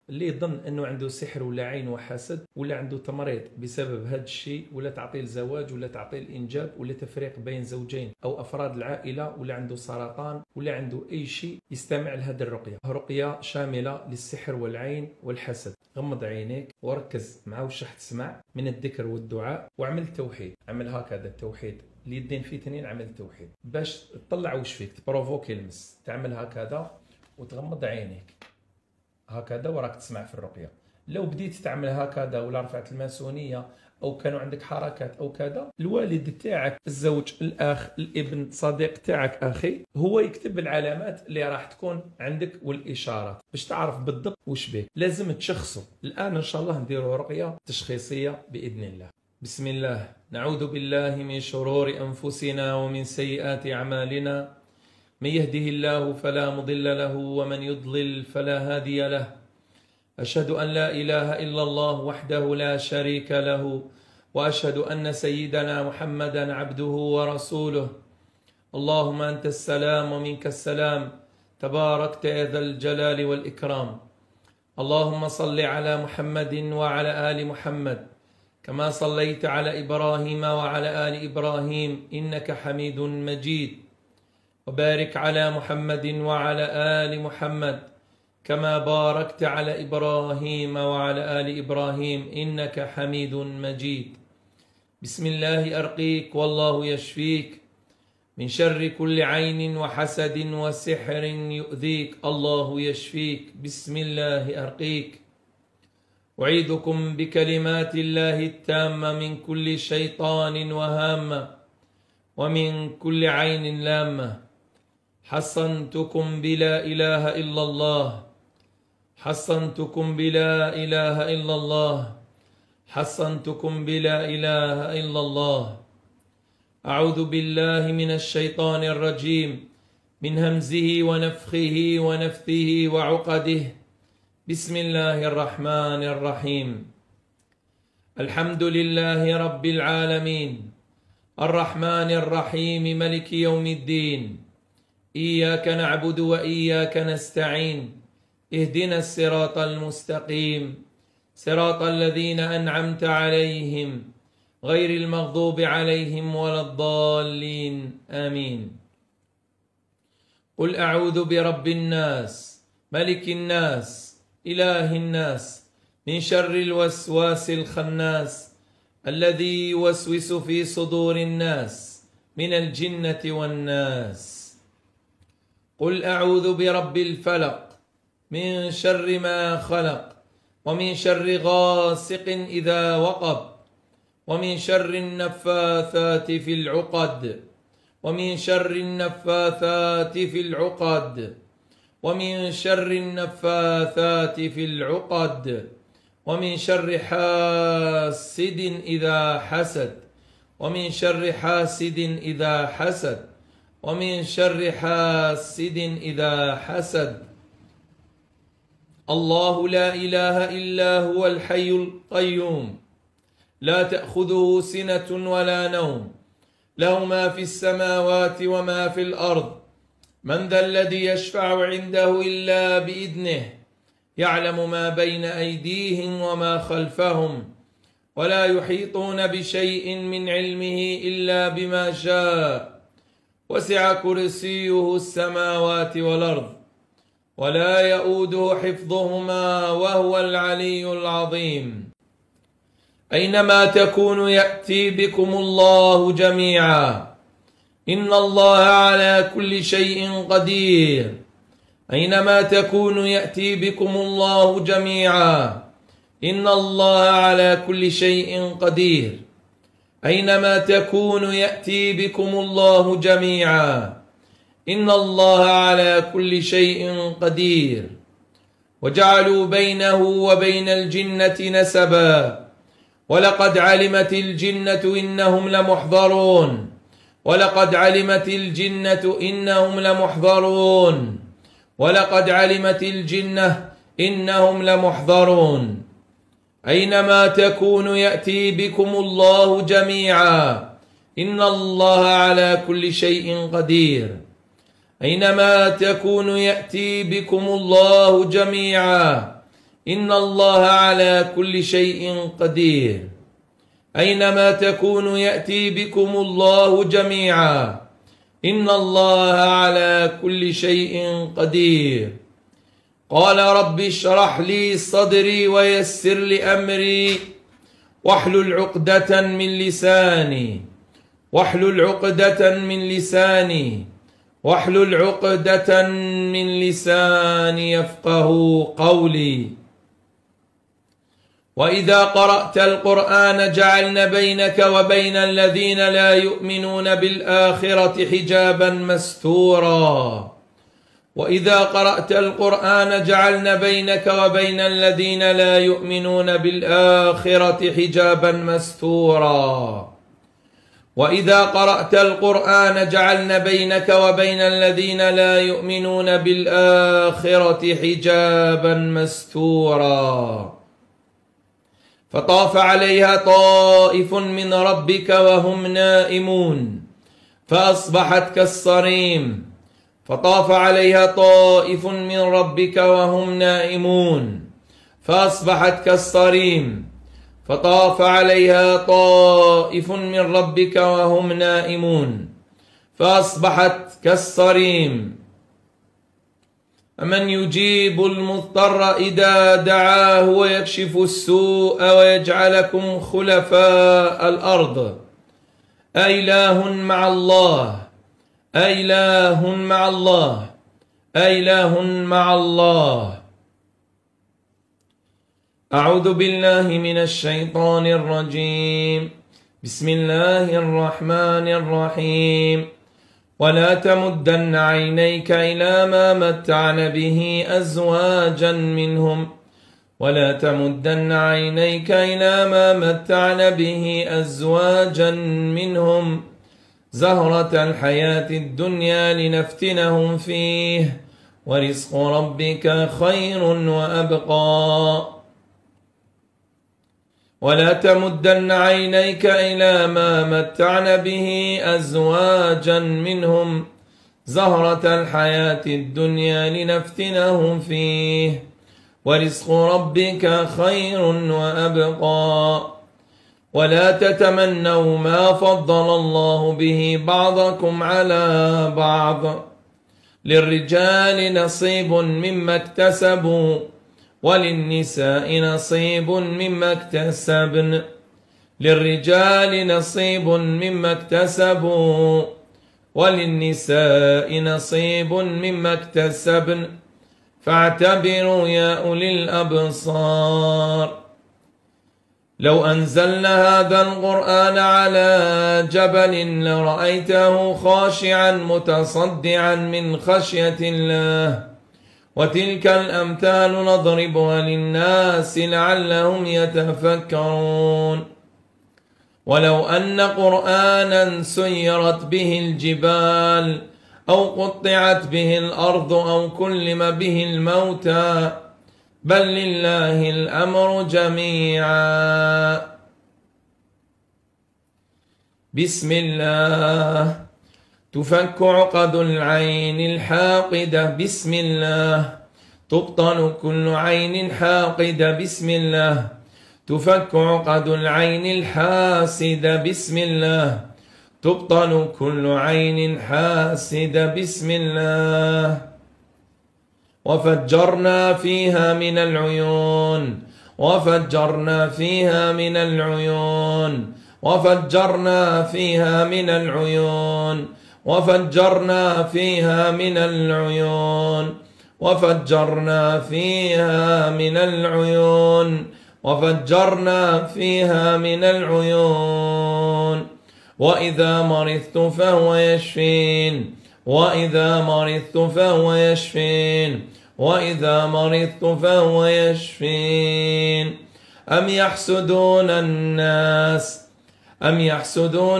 اللي يظن انه عنده سحر ولا عين وحسد ولا عنده تمريض بسبب هذا الشيء، ولا تعطيل الزواج ولا تعطيل الانجاب ولا تفريق بين زوجين او افراد العائله، ولا عنده سرطان ولا عنده اي شيء، يستمع لهذه الرقيه. رقيه شامله للسحر والعين والحسد. غمض عينيك وركز مع وش راح تسمع من الذكر والدعاء، وعمل التوحيد. عمل هكذا التوحيد، اليدين في اثنين، عمل التوحيد باش تطلع وش فيك، تبروفوكي المس. تعمل هكذا وتغمض عينيك هكذا وراك تسمع في الرقيه. لو بديت تعمل هكذا ولا رفعت الماسونيه او كانوا عندك حركات او كذا، الوالد تاعك، الزوج، الاخ، الابن، صديق تاعك، اخي، هو يكتب العلامات اللي راح تكون عندك والاشارات باش تعرف بالضبط وش بيك. لازم تشخصه. الان ان شاء الله نديروا رقيه تشخيصيه باذن الله. بسم الله. نعوذ بالله من شرور انفسنا ومن سيئات اعمالنا. من يهده الله فلا مضل له ومن يضلل فلا هادي له. أشهد أن لا إله إلا الله وحده لا شريك له، وأشهد أن سيدنا محمدا عبده ورسوله. اللهم أنت السلام ومنك السلام، تباركت يا ذا الجلال والإكرام. اللهم صل على محمد وعلى آل محمد كما صليت على إبراهيم وعلى آل إبراهيم إنك حميد مجيد. وبارك على محمد وعلى آل محمد كما باركت على إبراهيم وعلى آل إبراهيم إنك حميد مجيد. بسم الله أرقيك والله يشفيك من شر كل عين وحسد وسحر يؤذيك. الله يشفيك. بسم الله أرقيك. أعيذكم بكلمات الله التامة من كل شيطان وهامة ومن كل عين لامة. حصنتكم بلا إله إلا الله، حصنتكم بلا إله إلا الله، حصنتكم بلا إله إلا الله. أعوذ بالله من الشيطان الرجيم، من همزه ونفخه ونفثه وعقده. بسم الله الرحمن الرحيم. الحمد لله رب العالمين، الرحمن الرحيم، ملك يوم الدين. إياك نعبد وإياك نستعين، اهدنا الصراط المستقيم، صراط الذين أنعمت عليهم غير المغضوب عليهم ولا الضالين. آمين. قل أعوذ برب الناس، ملك الناس، إله الناس، من شر الوسواس الخناس الذي يوسوس في صدور الناس من الجنة والناس. قل أعوذ برب الفلق، من شر ما خلق، ومن شر غاسق إذا وقب، ومن شر النفاثات في العقد، ومن شر النفاثات في العقد، ومن شر النفاثات في العقد، ومن شر حاسد إذا حسد، ومن شر حاسد إذا حسد، ومن شر حاسد إذا حسد. الله لا إله إلا هو الحي القيوم، لا تأخذه سنة ولا نوم، له ما في السماوات وما في الأرض. من ذا الذي يشفع عنده إلا بإذنه، يعلم ما بين أيديهم وما خلفهم، ولا يحيطون بشيء من علمه إلا بما شاء. وسع كرسيه السماوات والأرض، ولا يؤوده حفظهما وهو العلي العظيم. أينما تكونوا يأتي بكم الله جميعا، إن الله على كل شيء قدير. أينما تكونوا يأتي بكم الله جميعا، إن الله على كل شيء قدير. أينما تكونوا يأتي بكم الله جميعا، إن الله على كل شيء قدير. وجعلوا بينه وبين الجنة نسبا، ولقد علمت الجنة إنهم لمحضرون، ولقد علمت الجنة إنهم لمحضرون، ولقد علمت الجنة إنهم لمحضرون. أينما تكونوا يأتي بكم الله جميعا، إن الله على كل شيء قدير. أينما تكونوا يأتي بكم الله جميعا، إن الله على كل شيء قدير. أينما تكونوا يأتي بكم الله جميعا. إن الله على كل شيء قدير. قال رب اشرح لي صدري ويسر لي أمري واحلل عقدة من لساني يفقه قولي. وإذا قرأت القرآن جعلنا بينك وبين الذين لا يؤمنون بالآخرة حجابا مستورا. وإذا قرأت القرآن جعلنا بينك وبين الذين لا يؤمنون بالآخرة حجابا مستورا. وإذا قرأت القرآن جعلنا بينك وبين الذين لا يؤمنون بالآخرة حجابا مستورا. فطاف عليها طائف من ربك وهم نائمون فأصبحت كالصريم. فطاف عليها طائف من ربك وهم نائمون فأصبحت كالصريم. فطاف عليها طائف من ربك وهم نائمون فأصبحت كالصريم. أمن يجيب المضطر إذا دعاه ويكشف السوء ويجعلكم خلفاء الأرض أإله مع الله أإله مع الله أإله مع الله. أعوذ بالله من الشيطان الرجيم. بسم الله الرحمن الرحيم. ولا تمدن عينيك إلى ما متعن به أزواجا منهم ولا تمدن عينيك إلى ما متعن به أزواجا منهم زهرة الحياة الدنيا لنفتنهم فيه ورزق ربك خير وأبقى. ولا تمدن عينيك إلى ما متعن به أزواجا منهم زهرة الحياة الدنيا لنفتنهم فيه ورزق ربك خير وأبقى. ولا تتمنوا ما فضل الله به بعضكم على بعض. للرجال نصيب مما اكتسبوا وللنساء نصيب مما اكتسبن. للرجال نصيب مما اكتسبوا وللنساء نصيب مما اكتسبن فاعتبروا يا أولي الأبصار. لو أنزلنا هذا القرآن على جبل لرأيته خاشعا متصدعا من خشية الله. وتلك الأمثال نضربها للناس لعلهم يتفكرون. ولو أن قرآنا سيرت به الجبال أو قطعت به الأرض أو كلم به الموتى بل لله الأمر جميعا. بسم الله. تفك عقد العين الحاقدة بسم الله. تبطل كل عين حاقدة بسم الله. تفك عقد العين الحاسدة بسم الله. تبطل كل عين حاسدة بسم الله. وفجرنا فيها من العيون وفجرنا فيها من العيون وفجرنا فيها من العيون وفجرنا فيها من العيون وفجرنا فيها من العيون وفجرنا فيها من العيون. وإذا مرضت فهو يشفين وإذا مرضت فهو يشفين وإذا مرضت فهو يشفين. أم يحسدون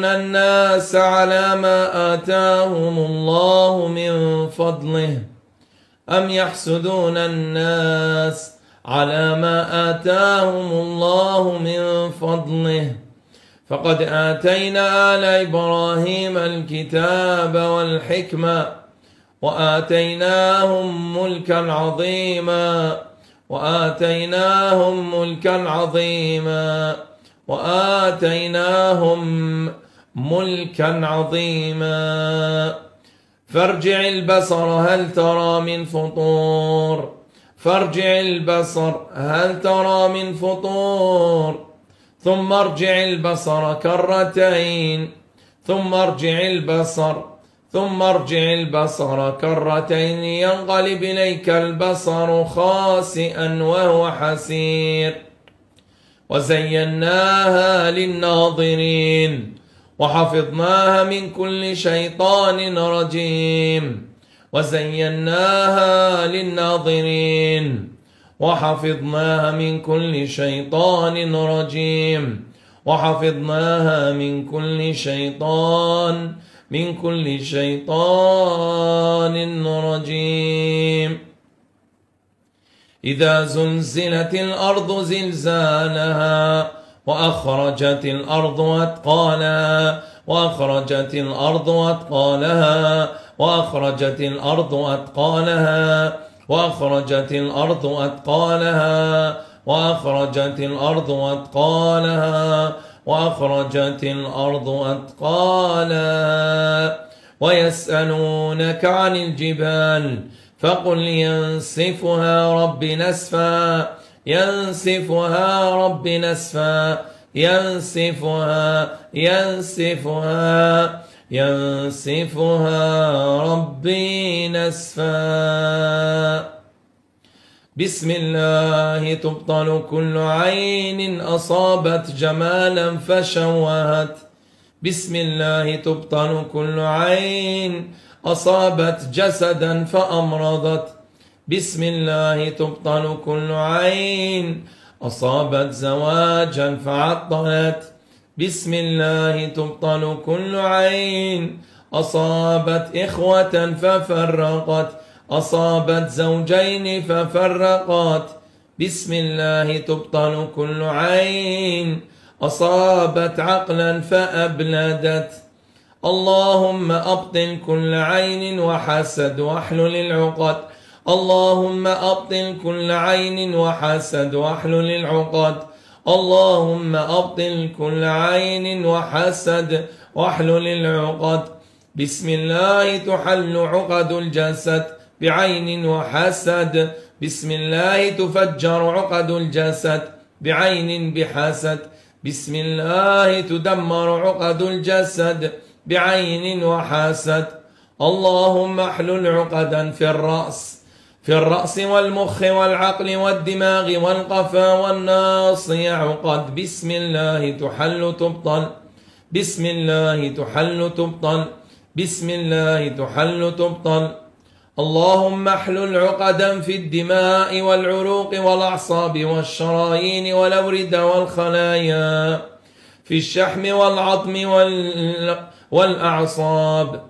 الناس على ما آتاهم الله من فضله. أم يحسدون الناس على ما آتاهم الله من فضله. فقد آتينا آل إبراهيم الكتاب والحكمة وآتيناهم ملكا عظيما وآتيناهم ملكا عظيما وآتيناهم ملكا عظيما فارجع البصر هل ترى من فطور فارجع البصر هل ترى من فطور ثم ارجع البصر كرتين ثم ارجع البصر كرتين ينقلب إليك البصر خاسئا وهو حسير وزيناها للناظرين وحفظناها من كل شيطان رجيم وزيناها للناظرين وحفظناها من كل شيطان رجيم وحفظناها من كل شيطان رجيم إذا زلزلت الأرض زلزالها وأخرجت الأرض أثقالها وأخرجت الأرض أثقالها وأخرجت الأرض أثقالها وأخرجت الأرض أثقالها وأخرجت الأرض أثقالها وأخرجت الأرض أثقالها ويسألونك عن الجبال فقل ينسفها ربي نسفا ينسفها ربي نسفا ينسفها ربي نسفا بسم الله تبطل كل عين أصابت جمالا فشوهت بسم الله تبطل كل عين أصابت جسدا فأمرضت بسم الله تبطل كل عين أصابت زواجا فعطلت بسم الله تبطل كل عين أصابت إخوة ففرقت أصابت زوجين ففرقت بسم الله تبطل كل عين أصابت عقلا فأبلدت اللهم أبطل كل عين وحسد واحلل العقد اللهم أبطل كل عين وحسد واحلل العقد اللهم أبطل كل عين وحسد واحلل العقد بسم الله تحل عقد الجسد بعين وحسد بسم الله تفجر عقد الجسد بعين بحسد بسم الله تدمر عقد الجسد بعين وحسد اللهم احلل عقدا في الرأس والمخ والعقل والدماغ والقفا والناصية عقد بسم الله تحل تبطل بسم الله تحل تبطل بسم الله تحل تبطل اللهم احلل عقدا في الدماء والعروق والأعصاب والشرايين والأوردة والخلايا في الشحم والعظم والأعصاب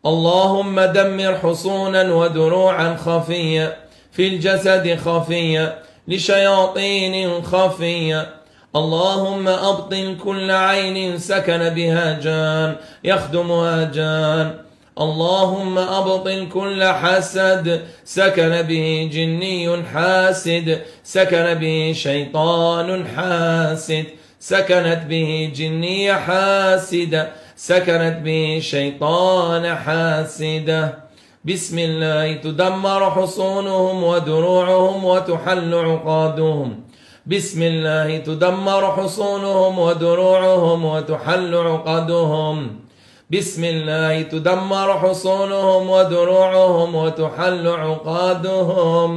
اللهم دمر حصونا ودروعا خفية في الجسد خفية لشياطين خفية اللهم أبطل كل عين سكن بها جان يخدمها جان اللهم أبطل كل حسد سكن به جني حاسد سكن به شيطان حاسد سكنت به جنية حاسدة سكنت به شيطان حاسدة بسم الله تدمر حصونهم ودروعهم وتحل عقادهم بسم الله تدمر حصونهم ودروعهم وتحل عقدهم بسم الله تدمر حصونهم ودروعهم وتحل عقادهم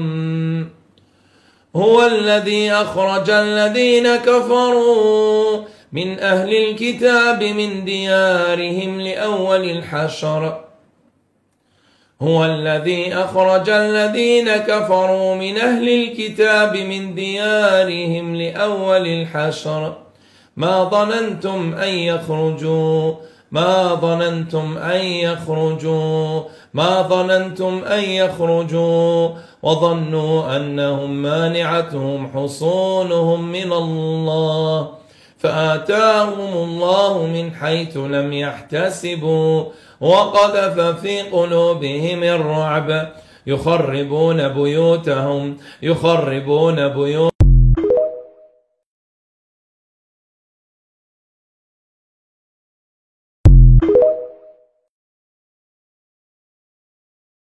هو الذي أخرج الذين كفروا من أهل الكتاب من ديارهم لأول الحشر هو الذي أخرج الذين كفروا من أهل الكتاب من ديارهم لأول الحشر ما ظننتم أن يخرجوا ما ظننتم أن يخرجوا وظنوا أنهم مانعتهم حصونهم من الله فآتاهم الله من حيث لم يحتسبوا وقذف في قلوبهم الرعب يخربون بيوتهم